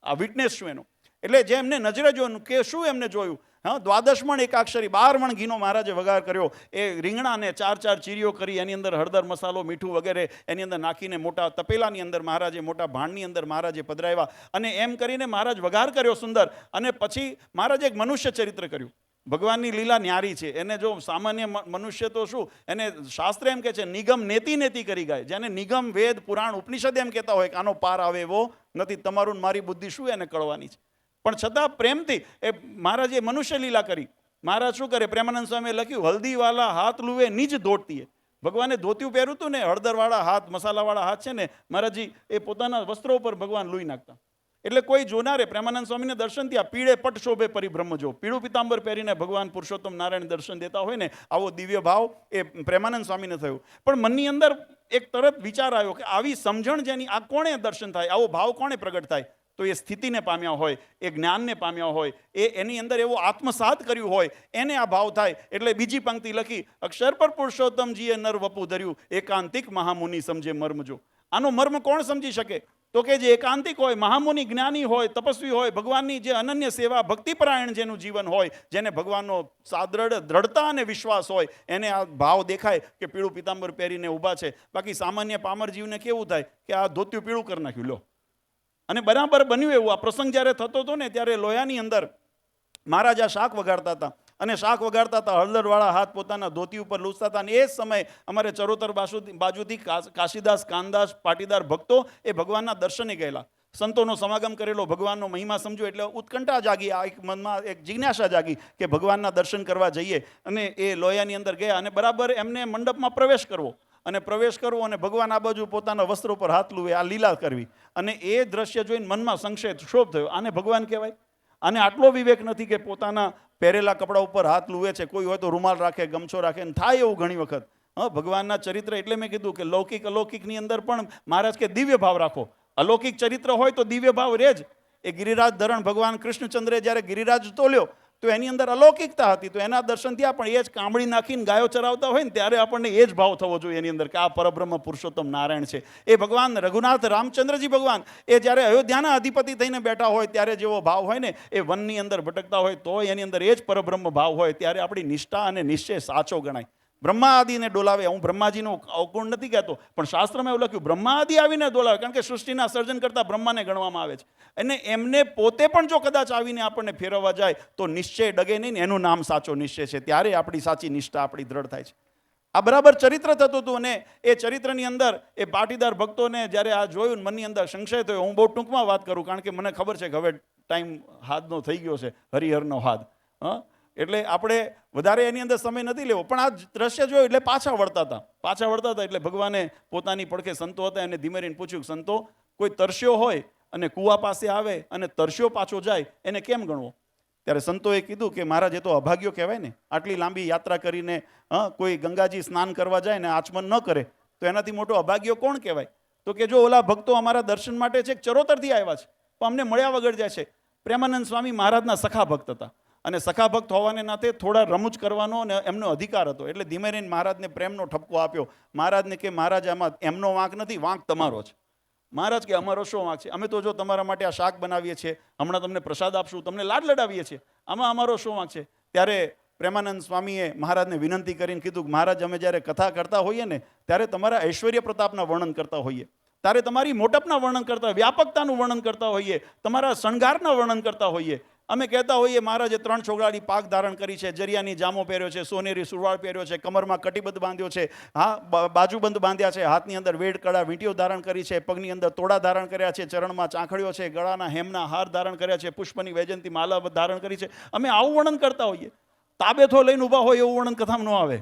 આ વિટનેસ છું એનો. એટલે જે એમને નજરે જોયું કે શું એમને જોયું, દ્વાદશમણ એકાક્ષરી 12 મણ ઘીનો મહારાજે વઘાર કર્યો. એ રીંગણાને 4 ચીરીઓ કરી, એની અંદર હળદર, મસાલો, મીઠું વગેરે એની અંદર નાખીને મોટા તપેલાની અંદર મહારાજે, મોટા ભાંડની અંદર મહારાજે પધરાવ્યા. અને એમ કરીને મહારાજ વઘાર કર્યો સુંદર. અને પછી મહારાજે એક મનુષ્ય ચરિત્ર કર્યું. ભગવાનની લીલા ન્યારી છે. એને જો સામાન્ય મનુષ્ય તો શું, એને શાસ્ત્ર એમ કહે છે નિગમ નેતિ નેતિ કરી ગાય. જેને નિગમ, વેદ, પુરાણ, ઉપનિષદ એમ કહેતા હોય કે આનો પાર આવે એવો નથી, તમારું મારી બુદ્ધિ શું એને કળવાની છે. પણ છતાં પ્રેમથી એ મહારાજે મનુષ્ય લીલા કરી. મહારાજ શું કરે, પ્રેમાનંદ સ્વામીએ લખ્યું, હલ્દીવાલા હાથ લુવે નિજ ધોતીએ. ભગવાને ધોતિયું પહેર્યું હતું ને, હળદરવાળા હાથ, મસાલાવાળા હાથ છે ને, મહારાજજી એ પોતાના વસ્ત્રો ઉપર ભગવાન લુઈ નાખતા. એટલે કોઈ જોનારે પ્રેમાનંદ સ્વામીને દર્શન થયા, પીળે પટ શોભે પરિબ્રહ્મ જો. પીળું પિતાંબર પહેરીને ભગવાન પુરુષોત્તમ નારાયણ દર્શન દેતા હોય ને, આવો દિવ્ય ભાવ એ પ્રેમાનંદ સ્વામીને થયું. પણ મનની અંદર એક તરત વિચાર આવ્યો કે આવી સમજણ જેની, આ કોણે દર્શન થાય, આવો ભાવ કોણે પ્રગટ થાય? તો એ સ્થિતિને પામ્યા હોય, એ જ્ઞાનને પામ્યા હોય, એની અંદર એવો આત્મસાત કર્યું હોય, એને આ ભાવ થાય. એટલે બીજી પંક્તિ લખી, અક્ષર પર પુરુષોત્તમજીએ નર વપુ ધર્યું, એકાંતિક મહામુનિ સમજે મર્મજો. આનો મર્મ કોણ સમજી શકે? તો કે જે એકાંતિક હોય, મહામુનિ, જ્ઞાની હોય, તપસ્વી હોય, ભગવાનની જે અનન્ય સેવા, ભક્તિપરાયણ જેનું જીવન હોય, જેને ભગવાનનો દ્રઢતા અને વિશ્વાસ હોય, એને આ ભાવ દેખાય કે પીળું પિતાંબર પહેરીને ઊભા છે. બાકી સામાન્ય પામર જીવને કેવું થાય કે આ ધોતિયું પીળું કરી નાખ્યું લો. અને બરાબર બન્યું એવું. આ પ્રસંગ જ્યારે થતો હતો ને ત્યારે લોયાની અંદર મહારાજા શાક વગાડતા હતા, અને શાક વગાડતા હતા, હળદરવાળા હાથ પોતાના ધોતી ઉપર લૂછતા હતા. અને એ જ સમયે અમારે ચરોતર બાજુથી કાશીદાસ, કાનદાસ, પાટીદાર ભક્તો એ ભગવાનના દર્શને ગયેલા. સંતોનો સમાગમ કરેલો, ભગવાનનો મહિમા સમજો એટલે ઉત્કંઠા જાગી, આ એક મનમાં એક જિજ્ઞાસા જાગી કે ભગવાનના દર્શન કરવા જઈએ. અને એ લોયાની અંદર ગયા અને બરાબર એમને મંડપમાં પ્રવેશ કરવો, અને ભગવાન આ બાજુ પોતાના વસ્ત્રો પર હાથ લુવે, આ લીલા કરવી. અને એ દ્રશ્ય જોઈને મનમાં સંશય ક્ષોભ થયો, આને ભગવાન કહેવાય? આને આટલો વિવેક નથી કે પોતાના પહેરેલા કપડા ઉપર હાથ લુવે છે. કોઈ હોય તો રૂમાલ રાખે, ગમછો રાખે, થાય એવું ઘણી વખત. ભગવાનના ચરિત્ર એટલે મેં કીધું કે લૌકિક અલૌકિકની અંદર પણ મહારાજ કે દિવ્ય ભાવ રાખો. અલૌકિક ચરિત્ર હોય તો દિવ્ય ભાવ રહે જ. એ ગિરિરાજ ધરણ ભગવાન કૃષ્ણચંદ્રે જ્યારે ગિરિરાજ તોલ્યો તો એની અંદર અલૌકિકતા હતી. તો એના દર્શન થયા, પણ એ જ કામળી નાખીને ગાયો ચરાવતા હોય ને ત્યારે આપણને એ જ ભાવ થવો જોઈએ એની અંદર કે આ પરબ્રહ્મ પુરુષોત્તમ નારાયણ છે. એ ભગવાન રઘુનાથ રામચંદ્રજી ભગવાન એ જ્યારે અયોધ્યાના અધિપતિ થઈને બેઠા હોય ત્યારે જેવો ભાવ હોય ને, એ વનની અંદર ભટકતા હોય તો એની અંદર એ જ પરબ્રહ્મ ભાવ હોય, ત્યારે આપણી નિષ્ઠા અને નિશ્ચય સાચો ગણાય. બ્રહ્મા આદિને ડોલાવે. હું બ્રહ્માજીનો અવગુણ નથી કહેતો, પણ શાસ્ત્રમાં એવું લખ્યું બ્રહ્મા આદિ આવીને ડોલાવે, કારણ કે સૃષ્ટિના સર્જન કરતા બ્રહ્માને ગણવામાં આવે છે. અને એમને પોતે પણ જો કદાચ આવીને આપણને ફેરવવા જાય તો નિશ્ચય ડગે નહીં, એનું નામ સાચો નિશ્ચય છે. ત્યારે આપણી સાચી નિષ્ઠા આપણી દ્રઢ થાય છે. આ બરાબર ચરિત્ર થતું હતું. અને એ ચરિત્રની અંદર એ પાટીદાર ભક્તોને જ્યારે આ જોયું, મનની અંદર સંશય થયો. હું બહુ ટૂંકમાં વાત કરું, કારણ કે મને ખબર છે કે હવે ટાઈમ હાથનો થઈ ગયો છે, હરિહરનો હાથ. એટલે આપણે વધારે એની અંદર સમય નથી લેવો. પણ આ દ્રશ્ય જોયું એટલે પાછા વળતા હતા. એટલે ભગવાને પોતાની પડખે સંતો હતા એને ધીમે રહીને પૂછ્યું, સંતો, કોઈ તરસ્યો હોય અને કૂવા પાસે આવે અને તરસ્યો પાછો જાય, એને કેમ ગણવો? ત્યારે સંતોએ કીધું કે મહારાજ, એ તો અભાગ્યો કહેવાય ને. આટલી લાંબી યાત્રા કરીને કોઈ ગંગાજી સ્નાન કરવા જાય ને આચમન ન કરે તો એનાથી મોટો અભાગ્યો કોણ કહેવાય? તો કે જો ઓલા ભક્તો અમારા દર્શન માટે છે, ચરોતરથી આવ્યા છે, પણ અમને મળ્યા વગર જાય છે. પ્રેમાનંદ સ્વામી મહારાજના સખા ભક્ત હતા, અને સખા ભક્ત હોવાને નાતે થોડા રમૂજ કરવાનો અને એમનો અધિકાર હતો. એટલે ધીમે રહીને મહારાજને પ્રેમનો ઠપકો આપ્યો. મહારાજને કે મહારાજ, આમાં એમનો વાંક નથી, વાંક તમારો છે. મહારાજ કે અમારો શું વાંક છે? અમે તો જો તમારા માટે આ શાક બનાવીએ છીએ, હમણાં તમને પ્રસાદ આપશું, તમને લાડ લડાવીએ છીએ, આમાં અમારો શું વાંક છે? ત્યારે પ્રેમાનંદ સ્વામીએ મહારાજને વિનંતી કરીને કીધું કે મહારાજ, અમે જ્યારે કથા કરતા હોઈએ ને ત્યારે તમારા ઐશ્વર્ય પ્રતાપના વર્ણન કરતા હોઈએ, ત્યારે તમારી મોટપના વર્ણન કરતા હોય, વ્યાપકતાનું વર્ણન કરતા હોઈએ, તમારા શણગારના વર્ણન કરતા હોઈએ. અમે કહેતા હોઈએ મહારાજે 3 છોગડાની પાક ધારણ કરી છે, જરિયાની જામો પહેર્યો છે, સોનેરી સુરવાળ પહેર્યો છે, કમરમાં કટિબદ્ધ બાંધ્યો છે, બાજુબંધ બાંધ્યા છે, હાથની અંદર વેડ કડા વીંટીઓ ધારણ કરી છે, પગની અંદર તોડા ધારણ કર્યા છે, ચરણમાં ચાંખડીઓ છે, ગળાના હેમના હાર ધારણ કર્યા છે, પુષ્પની વૈજયંતી માલા ધારણ કરી છે. અમે આવું વર્ણન કરતા હોઈએ. તાબેથો લઈને ઊભા હોય એવું વર્ણન કથામાં ન આવે.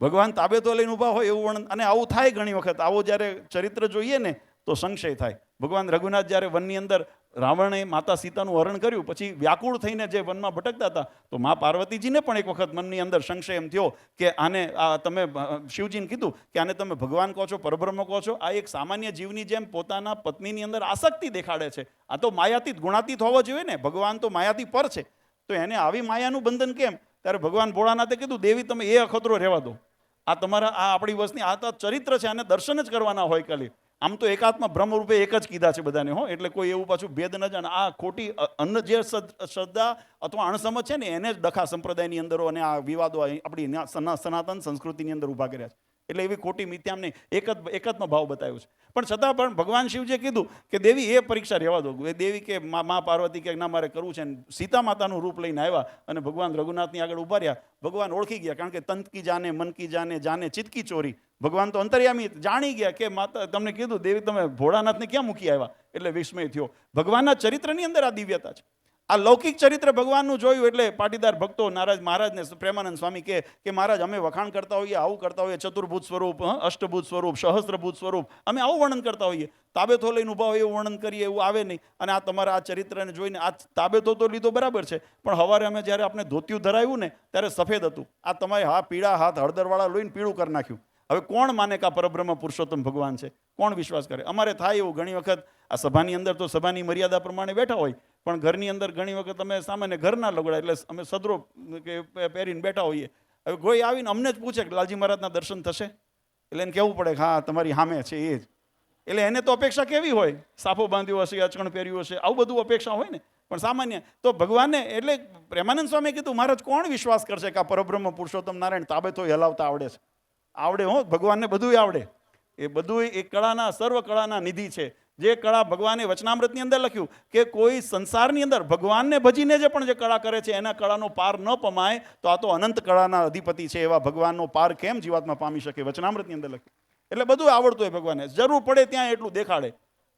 ભગવાન તાબેતો લઈને ઊભા હોય એવું વર્ણન. અને આવું થાય ઘણી વખત. આવો જ્યારે ચરિત્ર જોઈએ ને તો સંશય થાય. ભગવાન રઘુનાથ જ્યારે વનની અંદર રાવણે માતા સીતાનું હરણ કર્યું, પછી વ્યાકુળ થઈને જે વનમાં ભટકતા હતા, તો મા પાર્વતીજીને પણ એક વખત મનની અંદર સંશય એમ થયો કે આને તમે શિવજીને કીધું કે આને તમે ભગવાન કહો છો, પરબ્રહ્મ કહો છો, આ એક સામાન્ય જીવની જેમ પોતાના પત્નીની અંદર આસક્તિ દેખાડે છે. આ તો માયાતીત ગુણાતીત હોવો જોઈએ ને. ભગવાન તો માયાથી પર છે, તો એને આવી માયાનું બંધન કેમ? ત્યારે ભગવાન ભોળાનાથે કીધું, દેવી તમે એ અખતરો રહેવા દો. આ તમારા આ આપણી વસ્તી, આ તો ચરિત્ર છે, આને દર્શન જ કરવાના હોય ખાલી. આમ તો એકાત્મા બ્રહ્મ રૂપે એક જ કીધા છે બધાને, હો. એટલે કોઈ એવું પાછું ભેદ ન જાણે. આ ખોટી જે શ્રદ્ધા અથવા અણસમજ છે ને એને જ ડખા સંપ્રદાયની અંદર અને આ વિવાદો આપણી સનાતન સંસ્કૃતિની અંદર ઊભા કર્યા છે. એટલે એવી ખોટી મિથ્યામ નહીં, એકાત્મ ભાવ બતાવ્યો છે. પણ છતાં પણ ભગવાન શિવજીએ કીધું કે દેવી એ પરીક્ષા રહેવા દો. એ દેવી કે મા પાર્વતી કે ના, મારે કરવું છે. સીતા માતાનું રૂપ લઈને આવ્યા અને ભગવાન રઘુનાથની આગળ ઉભા રહ્યા. ભગવાન ઓળખી ગયા, કારણ કે તંત કી જાને, મન કી જાને, જાને ચિત્ત કી ચોરી. ભગવાન તો અંતર્યામી જાણી ગયા કે માતા, તમને કીધું દેવી તમે ભોળાનાથને ક્યાં મૂકી આવ્યા? એટલે વિસ્મય થયો. ભગવાનના ચરિત્રની અંદર આ દિવ્યતા છે. આ લૌકિક ચરિત્ર ભગવાનનું જોયું એટલે પાટીદાર ભક્તો નારાજ મહારાજને પ્રેમાનંદ સ્વામી કે મહારાજ, અમે વખાણ કરતા હોઈએ, આવું કરતા હોઈએ, ચતુર્ભુત સ્વરૂપ, અષ્ટભુત સ્વરૂપ, સહસ્ત્રભૂત સ્વરૂપ, અમે આવું વર્ણન કરતા હોઈએ. તાબેતો લઈને ઊભા હોય એવું વર્ણન કરીએ એવું આવે નહીં. અને આ તમારા આ ચરિત્રને જોઈને આ તાબેતો તો લીધો બરાબર છે, પણ હવારે અમે જ્યારે આપણે ધોતિયું ધરાવ્યું ને ત્યારે સફેદ હતું. આ તમારે પીળા હાથ હળદરવાળા લોહીને પીળું કરી નાખ્યું. હવે કોણ માને કે આ પરબ્રહ્મ પુરુષોત્તમ ભગવાન છે? કોણ વિશ્વાસ કરે? અમારે થાય એવું ઘણી વખત આ સભાની અંદર તો સભાની મર્યાદા પ્રમાણે બેઠા હોય, પણ ઘરની અંદર ઘણી વખત અમે સામાન્ય ઘરના લગડા એટલે અમે સદરો કે પહેરીને બેઠા હોઈએ. હવે કોઈ આવીને અમને જ પૂછે કે લાલજી મહારાજના દર્શન થશે, એટલે એને કહેવું પડે કે હા તમારી સામે છે એ જ. એટલે એને તો અપેક્ષા કેવી હોય? સાફો બાંધ્યો હશે, અચકણ પહેર્યું હશે, આવું બધું અપેક્ષા હોય ને. પણ સામાન્ય તો ભગવાનને એટલે પ્રેમાનંદ સ્વામીએ કીધું મહારાજ કોણ વિશ્વાસ કરશે કે આ પરબ્રહ્મ પુરુષોત્તમ નારાયણ તાબેતોય હલાવતા આવડે છે? આવડે હો, ભગવાનને બધું આવડે. એ બધું એ કળાના સર્વ કળાના નિધિ છે. જે કળા ભગવાને વચનામૃતની અંદર લખ્યું કે કોઈ સંસારની અંદર ભગવાનને ભજીને જે પણ જે કળા કરે છે એના કળાનો પાર ન પમાય તો આ તો અનંત કળાના અધિપતિ છે એવા ભગવાનનો પાર કેમ જીવાત્મા પામી શકે? વચનામૃતની અંદર લખ્યું. એટલે બધું આવડતું હોય ભગવાને, જરૂર પડે ત્યાં એટલું દેખાડે.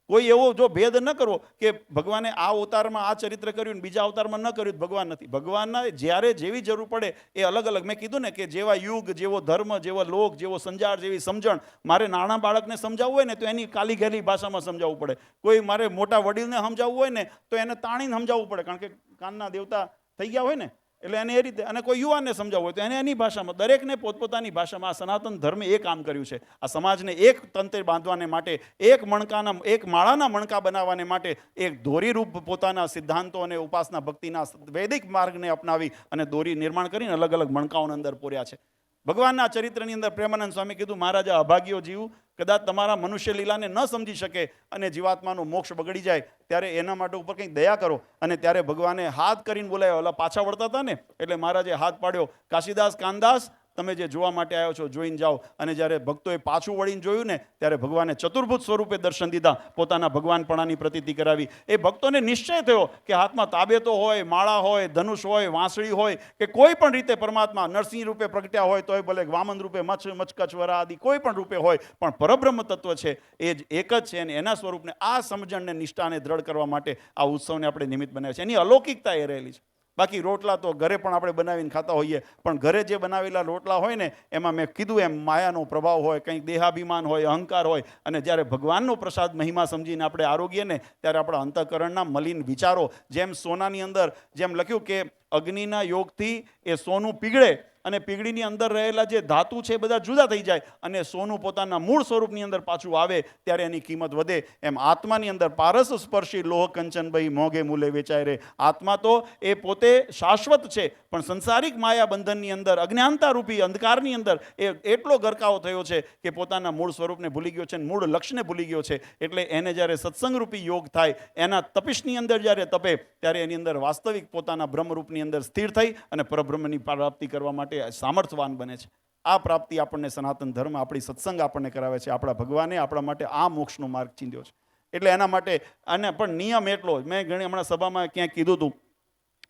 કોઈ એવો જો ભેદ ન કરવો કે ભગવાને આ અવતારમાં આ ચરિત્ર કર્યું ને બીજા અવતારમાં ન કર્યું, ભગવાન નથી. ભગવાનના જ્યારે જેવી જરૂર પડે એ અલગ અલગ. મેં કીધું ને કે જેવા યુગ, જેવો ધર્મ, જેવો લોક, જેવો સંજાર, જેવી સમજણ. મારે નાના બાળકને સમજાવવું હોય ને તો એની કાલી ઘેલી ભાષામાં સમજાવવું પડે. કોઈ મારે મોટા વડીલને સમજાવવું હોય ને તો એને તાણીને સમજાવવું પડે, કારણ કે કાનના દેવતા થઈ ગયા હોય ને, એટલે એને એ રીતે. અને કોઈ યુવાનને સમજાવવું હોય તો એને એની ભાષામાં. દરેકને પોતપોતાની ભાષામાં. આ સનાતન ધર્મે એ કામ કર્યું છે. આ સમાજને એક તંત્રે બાંધવાને માટે, એક માળાના મણકા બનાવવાને માટે એક દોરીરૂપ પોતાના સિદ્ધાંતો અને ઉપાસના ભક્તિના વૈદિક માર્ગને અપનાવી અને દોરી નિર્માણ કરીને અલગ અલગ મણકાઓની અંદર પૂર્યા છે. ભગવાનના ચરિત્રની અંદર પ્રેમાનંદ સ્વામી કીધું મહારાજા અભાગ્યો જીવ કદાચ તમારા મનુષ્ય લીલાને ન સમજી શકે અને જીવાત્માનો મોક્ષ બગડી જાય ત્યારે એના માટે ઉપર કંઈક દયા કરો. અને ત્યારે ભગવાને હાથ કરીને બોલાયો. ઓલા પાછા વળતા હતા ને એટલે મહારાજે હાથ પાડ્યો, કાશીદાસ કાનદાસ તમે જે જોવા માટે આવ્યો છો જોઈને જાઓ. અને જ્યારે ભક્તોએ પાછું વળીને જોયું ને ત્યારે ભગવાને ચતુર્ભુજ સ્વરૂપે દર્શન દીધા, પોતાના ભગવાનપણાની પ્રતીતિ કરાવી. એ ભક્તોને નિશ્ચય થયો કે હાથમાં તાબેતો હોય, માળા હોય, ધનુષ હોય, વાંસળી હોય કે કોઈ પણ રીતે પરમાત્મા નરસિંહ રૂપે પ્રગટ્યા હોય તોય ભલે, વામન રૂપે મચકચવરા આદિ કોઈ પણ રૂપે હોય, પણ પરબ્રહ્મ તત્વ છે એ જ એક જ છે. અને એના સ્વરૂપને આ સમજણને નિષ્ઠાને દ્રઢ કરવા માટે આ ઉત્સવને આપણે નિમિત્ત બનાવ્યા છે. એની અલૌકિકતા એ રહેલી છે. બાકી રોટલા તો ઘરે પણ આપણે બનાવીને ખાતા હોઈએ, પણ ઘરે જે બનાવેલા રોટલા હોય ને એમાં મેં કીધું એમ માયાનો પ્રભાવ હોય, કંઈક દેહાભિમાન હોય, અહંકાર હોય. અને જ્યારે ભગવાનનો પ્રસાદ મહિમા સમજીને આપણે આરોગીએ ને ત્યારે આપણા અંતઃકરણના મલિન વિચારો, જેમ સોનાની અંદર જેમ લખ્યું કે અગ્નિના યોગથી એ સોનું પીગળે અને પીગળીની અંદર રહેલા જે ધાતુ છે બધા જુદા થઈ જાય અને સોનું પોતાના મૂળ સ્વરૂપની અંદર પાછું આવે ત્યારે એની કિંમત વધે. એમ આત્માની અંદર પારસ સ્પર્શી લોહ કંચન ભાઈ મોંઘે મૂલે વેચાય રે. આત્મા તો એ પોતે શાશ્વત છે, પણ સંસારિક માયા બંધનની અંદર અજ્ઞાનતા રૂપી અંધકારની અંદર એ એટલો ગરકાવ થયો છે કે પોતાના મૂળ સ્વરૂપને ભૂલી ગયો છે, મૂળ લક્ષ્યને ભૂલી ગયો છે. એટલે એને જ્યારે સત્સંગરૂપી યોગ થાય, એના તપિશની અંદર જ્યારે તપે ત્યારે એની અંદર વાસ્તવિક પોતાના બ્રહ્મરૂપની અંદર સ્થિર થઈ અને પરબ્રહ્મની પ્રાપ્તિ કરવા માટે સામર્થવાન બને છે. આ પ્રાપ્તિ આપણને સનાતન ધર્મ, આપણી સત્સંગ આપણને કરાવે છે. આપણા ભગવાને આપણા માટે આ મોક્ષનો માર્ગ ચીંધ્યો છે. એટલે એના માટે અને પણ નિયમ એટલો જ. મેં ઘણી હમણાં સભામાં ક્યાંક કીધું હતું,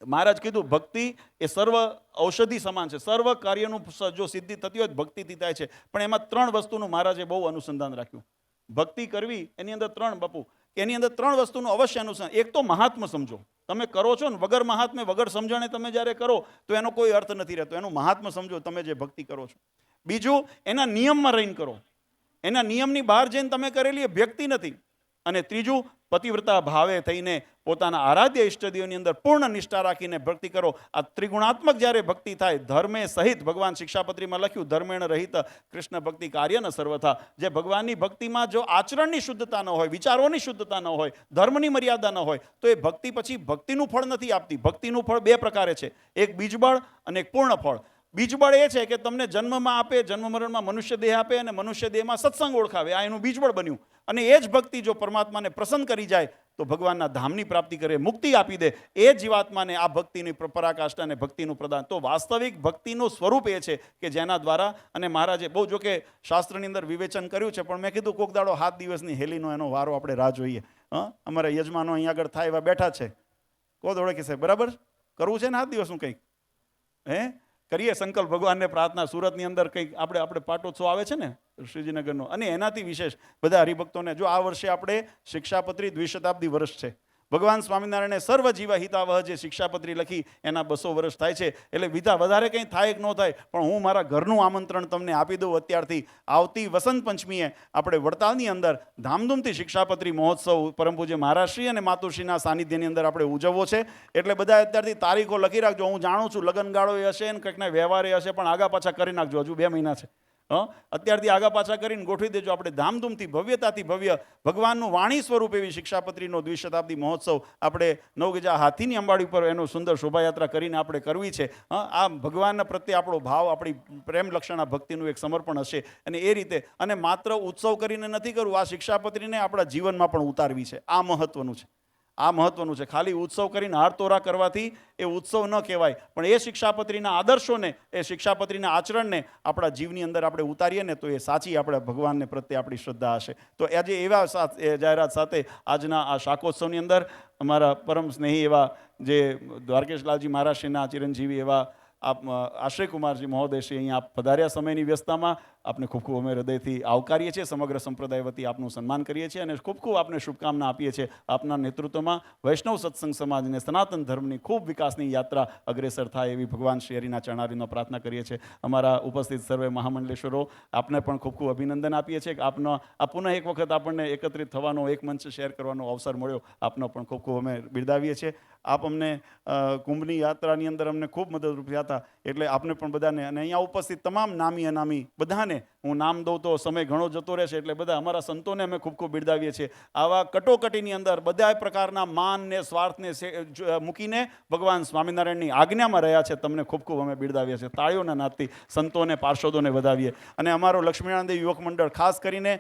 મહારાજ કીધું ભક્તિ એ સર્વ ઔષધિ સમાન છે. સર્વ કાર્યનું જો સિદ્ધિ થતી હોય ભક્તિથી થાય છે. પણ એમાં 3 વસ્તુનું મહારાજે બહુ અનુસંધાન રાખ્યું. ભક્તિ કરવી એની અંદર 3 બાપુ, એની અંદર 3 વસ્તુનું અવશ્ય અનુસંધાન. એક તો મહાત્મ સમજો. તમે કરો છો ને વગર મહાત્મે વગર સમજણે તમે જ્યારે કરો તો એનો કોઈ અર્થ નથી રહેતો. એનું મહાત્મ સમજો તમે જે ભક્તિ કરો છો. બીજું, એના નિયમમાં રહીને કરો. એના નિયમની બહાર જઈને તમે કરેલી એ વ્યક્તિ નથી. અને ત્રીજું, પતિવ્રતા ભાવે થઈને પોતાના આરાધ્ય ઇષ્ટદેવની અંદર પૂર્ણ નિષ્ઠા રાખીને ભક્તિ કરો. આ ત્રિગુણાત્મક જ્યારે ભક્તિ થાય, ધર્મે સહિત, ભગવાન શિક્ષાપત્રીમાં લખ્યું ધર્મેણ રહિત કૃષ્ણ ભક્તિ કાર્ય ન સર્વથા. જે ભગવાનની ભક્તિમાં જો આચરણની શુદ્ધતા ન હોય, વિચારોની શુદ્ધતા ન હોય, ધર્મની મર્યાદા ન હોય તો એ ભક્તિ પછી ભક્તિનું ફળ નથી આપતી. ભક્તિનું ફળ 2 પ્રકારે છે, એક બીજબળ અને એક પૂર્ણ ફળ. બીજબળ એ છે કે તમને જન્મમાં આપે, જન્મ મરણમાં મનુષ્ય દેહ આપે અને મનુષ્ય દેહમાં સત્સંગ ઓળખાવે. આ એનું બીજબળ બન્યું. અને એ જ ભક્તિ જો પરમાત્માને પ્રસન્ન કરી જાય તો ભગવાનના ધામની પ્રાપ્તિ કરે, મુક્તિ આપી દે. એ જીવાત્માને આ ભક્તિની પરાકાષ્ઠાને ભક્તિનું પ્રદાન. તો વાસ્તવિક ભક્તિનું સ્વરૂપ એ છે કે જેના દ્વારા, અને મહારાજે બહુ જો કે શાસ્ત્રની અંદર વિવેચન કર્યું છે, પણ મેં કીધું કોક દાડો 7 દિવસની હેલીનો એનો વારો આપણે રાહ જોઈએ. અમારા યજમાનો અહીં આગળ થાય એવા બેઠા છે. કોદ ઓળખે છે બરાબર કરવું છે ને 7 દિવસનું કંઈક કરીએ સંકલ્પ, ભગવાનને પ્રાર્થના. સુરતની અંદર કંઈક આપણે પાટોત્સવ આવે છે ને શ્રીજીનગરનો, અને એનાથી વિશેષ બધા હરિભક્તોને જો આ વર્ષે આપણે શિક્ષાપત્રી દ્વિશતાબ્દી વર્ષ છે. ભગવાન સ્વામિનારાયણે સર્વ જીવ હિતાવહ જે શિક્ષાપત્રી લખી એના 200 વર્ષ થાય છે. એટલે વિધા વધારે કંઈ થાય કે ન થાય, પણ હું મારા ઘરનું આમંત્રણ તમને આપી દઉં અત્યારથી. આવતી વસંત પંચમીએ આપણે વડતાલની અંદર ધામધૂમથી શિક્ષાપત્રી મહોત્સવ પરમ પૂજ્ય મહારાજશ્રી અને માતુશ્રીના સાનિધ્યની અંદર આપણે ઉજવવો છે. એટલે બધા અત્યારથી તારીખો લખી રાખજો. હું જાણું છું લગ્નગાળો હશે ને કંઈકના વ્યવહારે હશે, પણ આગા પાછા કરી નાખજો. હજુ 2 મહિના છે. અત્યારથી આગા પાછા કરીને ગોઠવી દેજો. આપણે ધામધૂમથી ભવ્યતાથી ભવ્ય ભગવાનનું વાણી સ્વરૂપ એવી શિક્ષાપત્રીનો દ્વિશતાબ્દી મહોત્સવ આપણે નવગજા હાથીની અંબાડી પર એનો સુંદર શોભાયાત્રા કરીને આપણે કરવી છે. આ ભગવાનના પ્રત્યે આપણો ભાવ, આપણી પ્રેમ લક્ષણા ભક્તિનું એક સમર્પણ હશે. અને એ રીતે અને માત્ર ઉત્સવ કરીને નથી કરવું, આ શિક્ષાપત્રીને આપણા જીવનમાં પણ ઉતારવી છે. આ મહત્વનું છે. આ મહત્વનું છે. ખાલી ઉત્સવ કરીને હારતોરા કરવાથી એ ઉત્સવ ન કહેવાય, પણ એ શિક્ષાપત્રીના આદર્શોને, એ શિક્ષાપત્રીના આચરણને આપણા જીવની અંદર આપણે ઉતારીએ ને તો એ સાચી આપણે ભગવાનને પ્રત્યે આપણી શ્રદ્ધા હશે. તો આજે એવા જાહેરાત સાથે આજના આ શાકોત્સવની અંદર અમારા પરમ સ્નેહી એવા જે દ્વારકેશલાલજી મહારાજશ્રીના ચિરંજીવી એવા આશ્રયકુમારજી મહોદયશ્રી અહીંયા પધાર્યા સમયની વ્યસ્તતામાં આપને ખૂબ ખૂબ અમે હૃદયથી આવકારીએ છીએ. સમગ્ર સંપ્રદાય વતી આપનું સન્માન કરીએ છીએ અને ખૂબ ખૂબ આપને શુભકામના આપીએ છીએ. આપના નેતૃત્વમાં વૈષ્ણવ સત્સંગ સમાજને સનાતન ધર્મની ખૂબ વિકાસની યાત્રા અગ્રેસર થાય એવી ભગવાન શ્રી હરિના ચરણારીનો પ્રાર્થના કરીએ છીએ. અમારા ઉપસ્થિત સર્વે મહામંડલેશ્વરો આપને પણ ખૂબ ખૂબ અભિનંદન આપીએ છીએ કે આપનો આ પુનઃ એક વખત આપણને એકત્રિત થવાનો, એક મંચ શેર કરવાનો અવસર મળ્યો. આપનો પણ ખૂબ ખૂબ અમે બિરદાવીએ છીએ. આપ અમને કુંભની યાત્રાની અંદર અમને ખૂબ મદદરૂપ થયા હતા, એટલે આપને પણ બધાને અને અહીંયા ઉપસ્થિત તમામ નામી અનામી બધાને હું નામ દઉં તો સમય ઘણો જતો રહેશે, એટલે બધા અમારા સંતોને અમે ખૂબ ખૂબ બિરદાવીએ છીએ. આવા કટોકટીની અંદર બધા પ્રકારના માન ને સ્વાર્થને મૂકીને ભગવાન સ્વામિનારાયણની આજ્ઞામાં રહ્યા છે. તમને ખૂબ ખૂબ અમે બિરદાવીએ છીએ. તાળીઓના નાદથી સંતોને, પાર્ષદોને વધાવીએ. અને અમારો લક્ષ્મીનારાયણ દેવ યુવક મંડળ ખાસ કરીને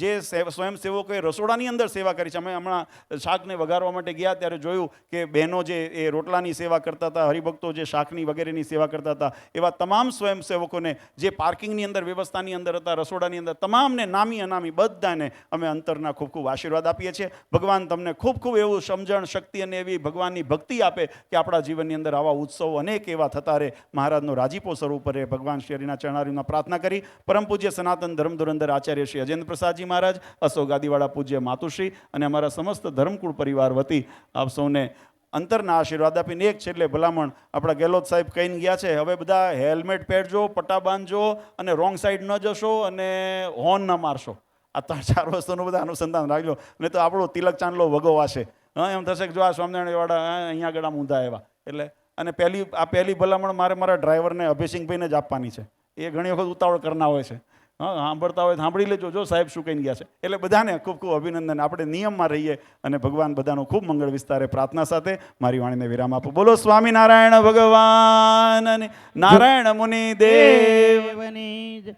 જે સ્વયંસેવકોએ રસોડાની અંદર સેવા કરી છે. અમે હમણાં શાકને વઘારવા માટે ગયા ત્યારે જોયું કે બહેનો જે એ રોટલાની સેવા કરતા હતા, હરિભક્તો જે શાકની વગેરેની સેવા કરતા હતા, એવા તમામ સ્વયંસેવકોને જે પાર્કિંગની અંદર વ્યવસ્થાની અંદર હતા, રસોડાની અંદર, તમામને નામી અનામી બધાને અમે અંતરના ખૂબ ખૂબ આશીર્વાદ આપીએ છીએ. ભગવાન તમને ખૂબ ખૂબ એવું સમજણ, શક્તિ અને એવી ભગવાનની ભક્તિ આપે કે આપણા જીવનની અંદર આવા ઉત્સવો અનેક એવા થતા રહે. મહારાજનો રાજીપો સ્વરૂપ રહે. ભગવાન શ્રી હરિના ચરણારીમાં પ્રાર્થના કરી પરમ પૂજ્ય સનાતન ધર્મ ધુરંધર આચાર્ય શ્રી અજેન્દ્ર પ્રસાદજી મહારાજ, અશોક ગાદીવાળા પૂજ્ય માતુશ્રી અને અમારા સમસ્ત ધર્મકુળ પરિવાર વતી આપ સૌને અંતરના આશીર્વાદ આપીને એક છેલ્લે ભલામણ આપણા ગેહલોત સાહેબ કહીને ગયા છે, હવે બધા હેલ્મેટ પહેરજો, પટ્ટા બાંધજો અને રોંગ સાઈડ ન જશો અને હોર્ન ન મારશો. આ 3-4 વસ્તુનું બધા અનુસંધાન રાખજો, નહીં તો આપણો તિલક ચાંદલો વગોવાશે. એમ થશે કે જો આ સ્વામિનારાયણવાળા અહીંયા આગળ ઊંધા એવા. એટલે અને પહેલી ભલામણ મારા ડ્રાઈવરને અભયસિંહભાઈને જ આપવાની છે. એ ઘણી વખત ઉતાવળ કરનાર હોય છે. સાંભળતા હોય સાંભળી લેજો, જો સાહેબ શું કહીને ગયા છે. એટલે બધાને ખૂબ ખૂબ અભિનંદન. આપણે નિયમમાં રહીએ અને ભગવાન બધાનો ખૂબ મંગળ વિસ્તારે પ્રાર્થના સાથે મારી વાણીને વિરામ આપો. બોલો સ્વામિનારાયણ ભગવાન, નારાયણ મુનિ દેવની.